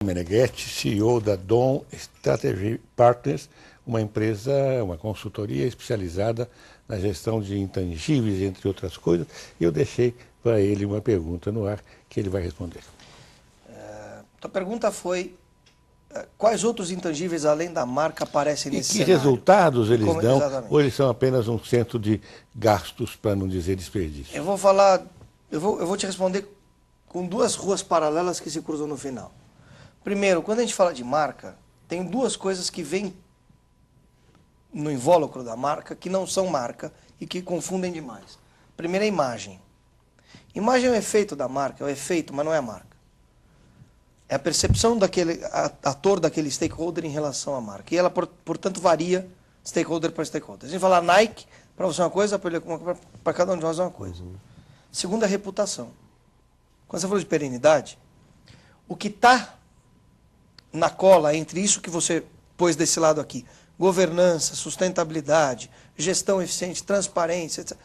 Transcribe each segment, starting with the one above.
Meneghetti, CEO da Dawn Strategy Partners, uma empresa, uma consultoria especializada na gestão de intangíveis, entre outras coisas. E eu deixei para ele uma pergunta no ar que ele vai responder. A pergunta foi, quais outros intangíveis além da marca aparecem nesse cenário? E que resultados eles dão, Exatamente. ou eles são apenas um centro de gastos, para não dizer desperdício? Eu vou falar, eu vou te responder com duas ruas paralelas que se cruzam no final. Primeiro, quando a gente fala de marca, tem duas coisas que vêm no invólucro da marca que não são marca e que confundem demais. Primeiro, a imagem. Imagem é o efeito da marca, é o efeito, mas não é a marca. É a percepção daquele ator, daquele stakeholder em relação à marca. E ela, portanto, varia stakeholder para stakeholder. A gente fala Nike, para você é uma coisa, para cada um de nós é uma coisa. Segundo, a reputação. Quando você falou de perenidade, o que está na cola entre isso que você pôs desse lado aqui, governança, sustentabilidade, gestão eficiente, transparência, etc.,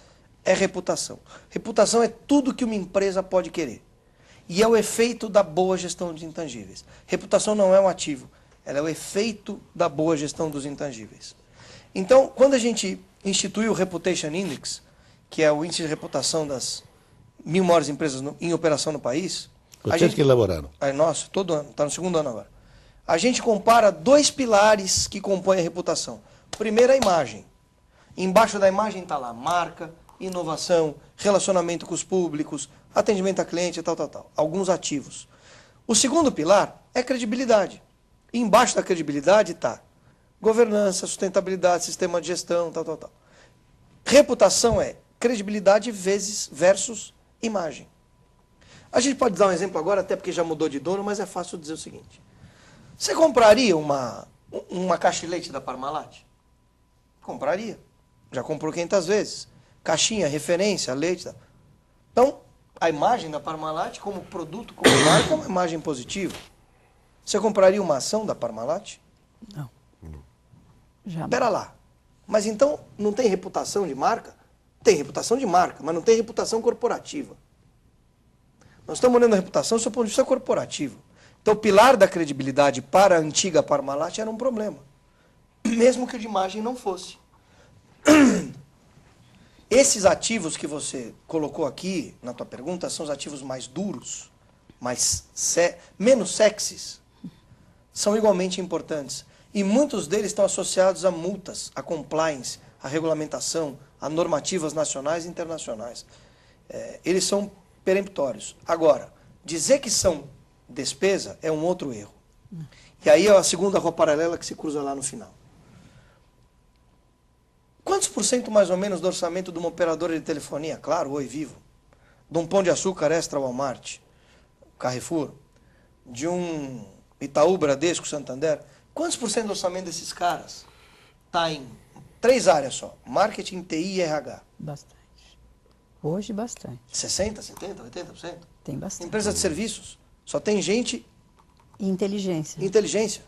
é reputação. Reputação é tudo que uma empresa pode querer. E é o efeito da boa gestão de intangíveis. Reputação não é um ativo, ela é o efeito da boa gestão dos intangíveis. Então, quando a gente instituiu o Reputation Index, que é o índice de reputação das 1000 maiores empresas em operação no país... Vocês que elaboraram? É nosso, todo ano, está no segundo ano agora. A gente compara dois pilares que compõem a reputação. Primeiro, a imagem. Embaixo da imagem está lá marca, inovação, relacionamento com os públicos, atendimento a cliente, tal. Alguns ativos. O segundo pilar é credibilidade. E embaixo da credibilidade está governança, sustentabilidade, sistema de gestão, tal. Reputação é credibilidade versus imagem. A gente pode dar um exemplo agora, até porque já mudou de dono, mas é fácil dizer o seguinte. Você compraria uma caixa de leite da Parmalat? Compraria. Já comprou 500 vezes. Caixinha, referência, leite. Tal. Então, a imagem da Parmalat como produto, como marca, é uma imagem positiva. Você compraria uma ação da Parmalat? Não. Jamais. Espera lá. Mas então, não tem reputação de marca? Tem reputação de marca, mas não tem reputação corporativa. Nós estamos olhando a reputação do seu ponto de vista corporativo. Então, o pilar da credibilidade para a antiga Parmalat era um problema. Mesmo que o de imagem não fosse. Esses ativos que você colocou aqui na tua pergunta são os ativos mais duros, menos sexys, são igualmente importantes. E muitos deles estão associados a multas, a compliance, a regulamentação, a normativas nacionais e internacionais. Eles são peremptórios. Agora, dizer que são despesa é um outro erro. E aí é a segunda rua paralela que se cruza lá no final. Quantos por cento mais ou menos do orçamento de uma operadora de telefonia, Claro, Oi, Vivo, de um Pão de Açúcar Extra Walmart, Carrefour, de um Itaú, Bradesco, Santander, quantos por cento do orçamento desses caras está em 3 áreas só? Marketing, TI e RH. Bastante. Hoje, bastante. 60%, 70%, 80%? Tem bastante. Empresa de serviços, só tem gente... E inteligência. Inteligência.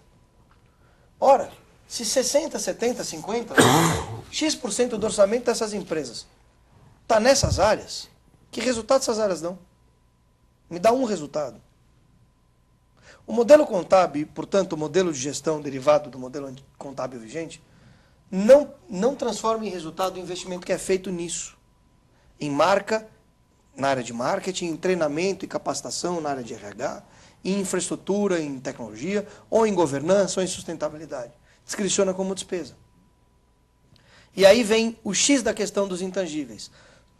Ora, se 60%, 70%, 50%, X% do orçamento dessas empresas está nessas áreas, que resultado essas áreas dão? Me dá um resultado. O modelo contábil, portanto, o modelo de gestão derivado do modelo contábil vigente, não transforma em resultado o investimento que é feito nisso. Em marca, na área de marketing, em treinamento e capacitação na área de RH, em infraestrutura, em tecnologia, ou em governança, ou em sustentabilidade. Descriciona como despesa. E aí vem o X da questão dos intangíveis.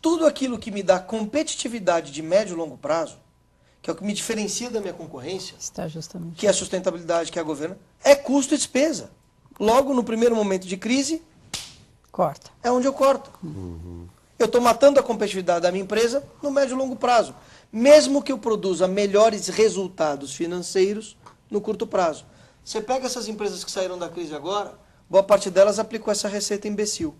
Tudo aquilo que me dá competitividade de médio e longo prazo, que é o que me diferencia da minha concorrência, Está justamente. que é a sustentabilidade, que é a governança, é custo e despesa. Logo, no primeiro momento de crise, Corta. é onde eu corto. Eu estou matando a competitividade da minha empresa no médio e longo prazo. Mesmo que eu produza melhores resultados financeiros no curto prazo. Você pega essas empresas que saíram da crise agora, boa parte delas aplicou essa receita imbecil.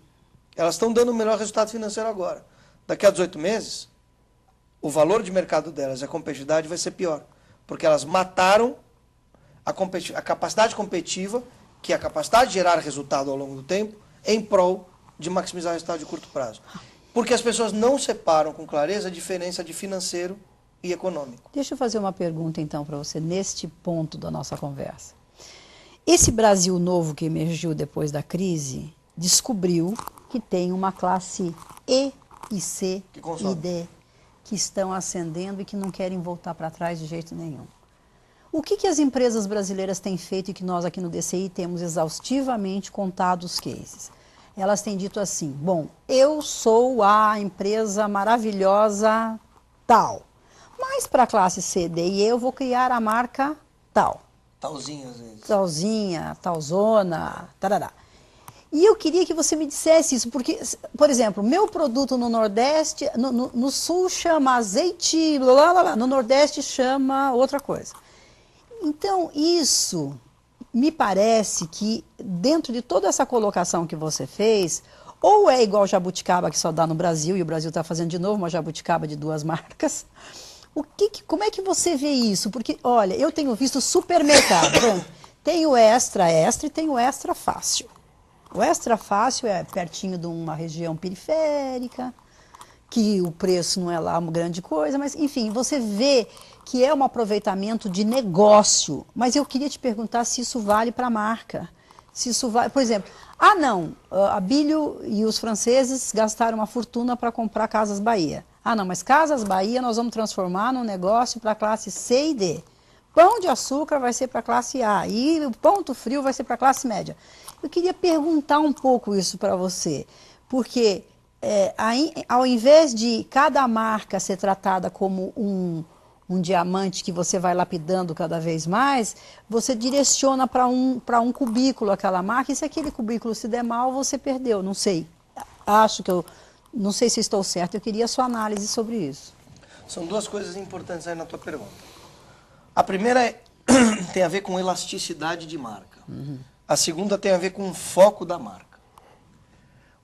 Elas estão dando o melhor resultado financeiro agora. Daqui a 18 meses, o valor de mercado delas e a competitividade vai ser pior. Porque elas mataram a capacidade competitiva, que é a capacidade de gerar resultado ao longo do tempo, em prol de maximizar o resultado de curto prazo. Porque as pessoas não separam com clareza a diferença de financeiro e econômico. Deixa eu fazer uma pergunta então para você, neste ponto da nossa conversa. Esse Brasil novo que emergiu depois da crise, descobriu que tem uma classe E e C e D que estão ascendendo e que não querem voltar para trás de jeito nenhum. O que as empresas brasileiras têm feito e que nós aqui no DCI temos exaustivamente contado os cases? Elas têm dito assim, bom, eu sou a empresa maravilhosa tal, mas para a classe C, D e E eu vou criar a marca tal. Talzinho, às vezes. Talzinha, talzona, tarará. E eu queria que você me dissesse isso, porque, por exemplo, meu produto no Nordeste, no Sul chama azeite, blá, blá, blá, no Nordeste chama outra coisa. Então, isso me parece que, dentro de toda essa colocação que você fez, ou é igual jabuticaba que só dá no Brasil, e o Brasil está fazendo de novo uma jabuticaba de 2 marcas. Como é que você vê isso? Porque, olha, eu tenho visto supermercado, tem o extra e tem o extra fácil. O extra fácil é pertinho de uma região periférica, que o preço não é lá uma grande coisa, mas, enfim, você vê que é um aproveitamento de negócio. Mas eu queria te perguntar se isso vale para a marca. Se isso vale, por exemplo, a Bilho e os franceses gastaram uma fortuna para comprar Casas Bahia. Não, mas Casas Bahia nós vamos transformar num negócio para a classe C e D. Pão de açúcar vai ser para a classe A e o ponto frio vai ser para a classe média. Eu queria perguntar um pouco isso para você, porque ao invés de cada marca ser tratada como um diamante que você vai lapidando cada vez mais, você direciona para um cubículo aquela marca, e se aquele cubículo se der mal, você perdeu. Não sei, não sei se estou certo, eu queria a sua análise sobre isso. São 2 coisas importantes aí na tua pergunta. A primeira tem a ver com elasticidade de marca. A segunda tem a ver com o foco da marca.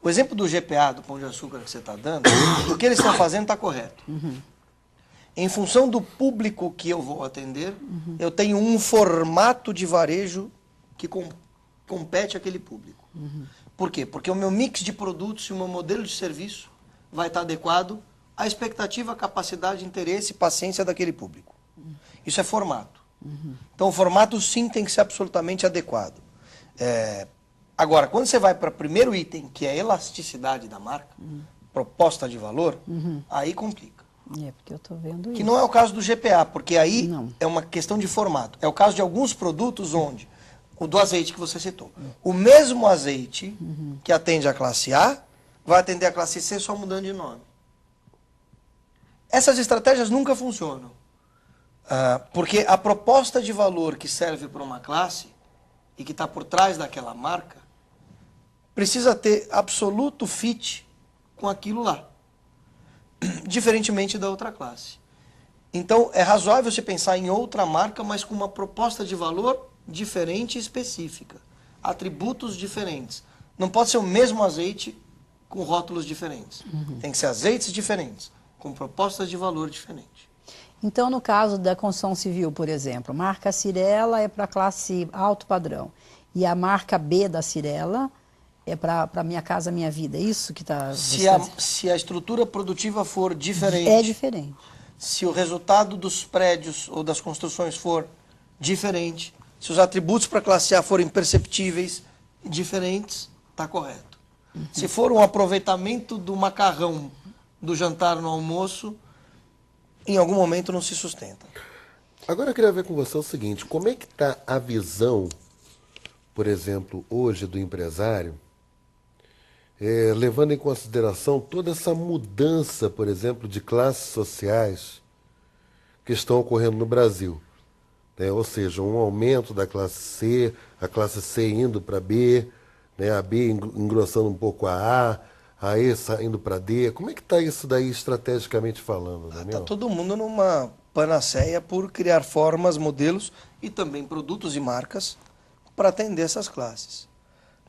O exemplo do GPA, do Pão de Açúcar que você está dando, o que eles estão fazendo está correto. Em função do público que eu vou atender, eu tenho um formato de varejo que compete aquele público. Por quê? Porque o meu mix de produtos e o meu modelo de serviço vai estar adequado à expectativa, capacidade, interesse e paciência daquele público. Isso é formato. Então o formato sim tem que ser absolutamente adequado. Agora, quando você vai para o primeiro item, que é a elasticidade da marca, proposta de valor, aí complica. Porque eu estou vendo isso. Que não é o caso do GPA, porque aí é uma questão de formato. É o caso de alguns produtos onde, o do azeite que você citou, o mesmo azeite que atende a classe A, vai atender a classe C só mudando de nome. Essas estratégias nunca funcionam. Porque a proposta de valor que serve para uma classe e que está por trás daquela marca precisa ter absoluto fit com aquilo lá, diferentemente da outra classe. Então, é razoável você pensar em outra marca, mas com uma proposta de valor diferente e específica, atributos diferentes. Não pode ser o mesmo azeite com rótulos diferentes. Tem que ser azeites diferentes, com propostas de valor diferentes. Então, no caso da construção civil, por exemplo, a marca Cirela é para a classe alto padrão e a marca B da Cirela é para Minha Casa Minha Vida. É isso que está... Se a estrutura produtiva for diferente... É diferente. Se o resultado dos prédios ou das construções for diferente, se os atributos para a classe A forem perceptíveis, diferentes, está correto. Se for um aproveitamento do macarrão do jantar no almoço, em algum momento não se sustenta. Agora eu queria ver com você o seguinte, como é que está a visão, por exemplo, hoje do empresário, levando em consideração toda essa mudança, por exemplo, de classes sociais que estão ocorrendo no Brasil. Ou seja, um aumento da classe C, a classe C indo para B, a B engrossando um pouco a E indo para D. Como é que está isso daí estrategicamente falando, Daniel? Está todo mundo numa panaceia por criar formas, modelos e também produtos e marcas para atender essas classes.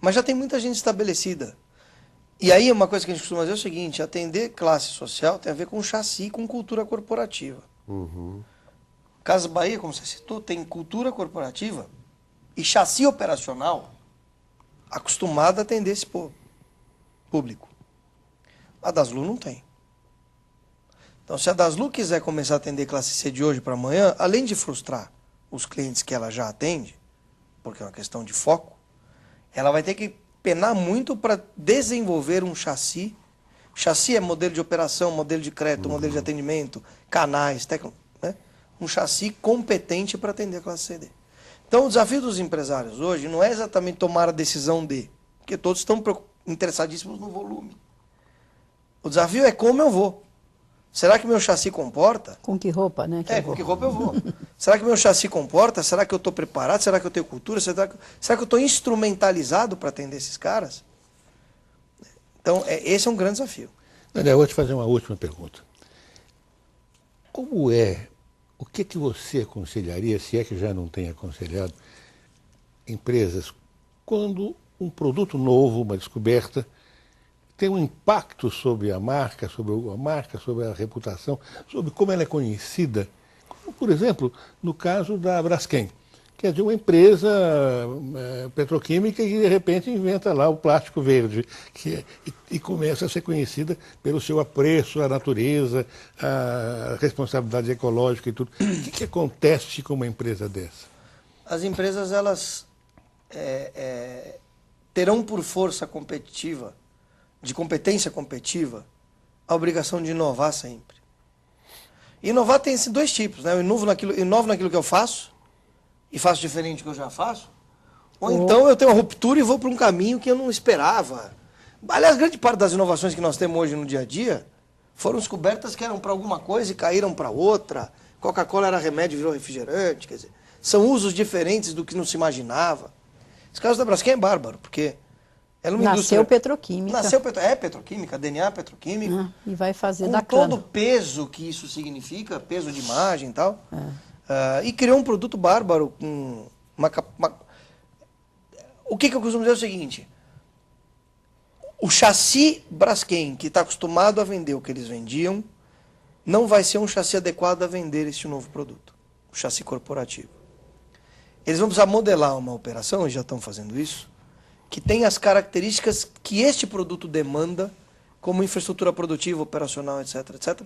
Mas já tem muita gente estabelecida. E aí uma coisa que a gente costuma dizer é o seguinte, atender classe social tem a ver com chassi, com cultura corporativa. Casas Bahia, como você citou, tem cultura corporativa e chassi operacional acostumado a atender esse público. A Daslu não tem. Então, se a Daslu quiser começar a atender classe C de hoje para amanhã, além de frustrar os clientes que ela já atende, porque é uma questão de foco, ela vai ter que penar muito para desenvolver um chassi. Chassi é modelo de operação, modelo de crédito, modelo de atendimento, canais, né? Um chassi competente para atender a classe CD. Então, o desafio dos empresários hoje não é exatamente tomar a decisão de, porque todos estão interessadíssimos no volume. O desafio é como eu vou. Será que meu chassi comporta? Com que roupa, né? Com que roupa eu vou. Será que meu chassi comporta? Será que eu estou preparado? Será que eu tenho cultura? Será que eu estou instrumentalizado para atender esses caras? Então, esse é um grande desafio. Daniel, eu vou te fazer uma última pergunta. O que você aconselharia, se é que já não tem aconselhado, empresas, quando um produto novo, uma descoberta, tem um impacto sobre a marca, sobre a reputação, sobre como ela é conhecida, como, por exemplo, no caso da Braskem, que é de uma empresa petroquímica que de repente inventa lá o plástico verde e começa a ser conhecida pelo seu apreço à natureza, à responsabilidade ecológica e tudo. O que acontece com uma empresa dessa? As empresas, elas terão por força competitiva, de competência competitiva, a obrigação de inovar sempre. Inovar tem esses dois tipos, né? Eu inovo naquilo que eu faço, e faço diferente do que eu já faço, ou então eu tenho uma ruptura e vou para um caminho que eu não esperava. Aliás, grande parte das inovações que nós temos hoje no dia a dia foram descobertas que eram para alguma coisa e caíram para outra. Coca-Cola era remédio e virou refrigerante, quer dizer, são usos diferentes do que não se imaginava. Esse caso da Braskem é bárbaro, porque ela é uma indústria... petroquímica. Petroquímica, DNA petroquímica. E vai fazer com da todo cana. o peso que isso significa, peso de imagem e tal. E criou um produto bárbaro com O que eu costumo dizer é o seguinte: o chassi Braskem, que está acostumado a vender o que eles vendiam, não vai ser um chassi adequado a vender este novo produto, o chassi corporativo. Eles vão precisar modelar uma operação, e já estão fazendo isso, que tem as características que este produto demanda, como infraestrutura produtiva, operacional, etc., etc.,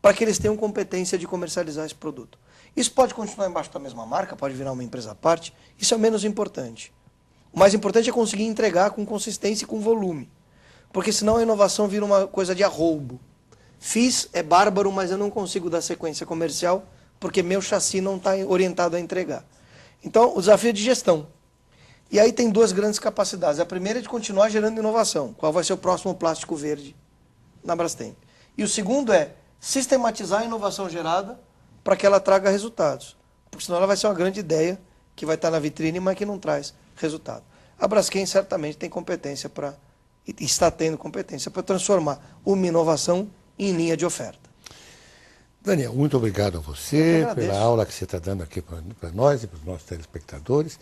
para que eles tenham competência de comercializar esse produto. Isso pode continuar embaixo da mesma marca, pode virar uma empresa à parte, isso é menos importante. O mais importante é conseguir entregar com consistência e com volume, porque senão a inovação vira uma coisa de arroubo. Fiz, é bárbaro, mas eu não consigo dar sequência comercial, porque meu chassi não está orientado a entregar. Então, o desafio é de gestão. E aí tem duas grandes capacidades. A primeira é de continuar gerando inovação. Qual vai ser o próximo plástico verde na Braskem? E o segundo é sistematizar a inovação gerada para que ela traga resultados. Porque senão ela vai ser uma grande ideia que vai estar na vitrine, mas que não traz resultado. A Braskem certamente tem competência e está tendo competência para transformar uma inovação em linha de oferta. Daniel, muito obrigado a você pela aula que você está dando aqui para nós e para os nossos telespectadores.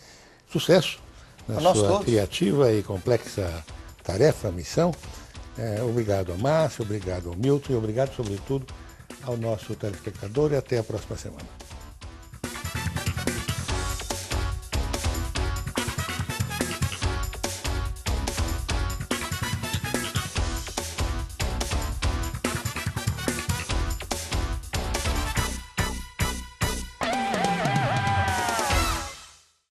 Sucesso na sua criativa e complexa tarefa, missão. Obrigado a Márcio, obrigado ao Milton e obrigado, sobretudo, ao nosso telespectador e até a próxima semana.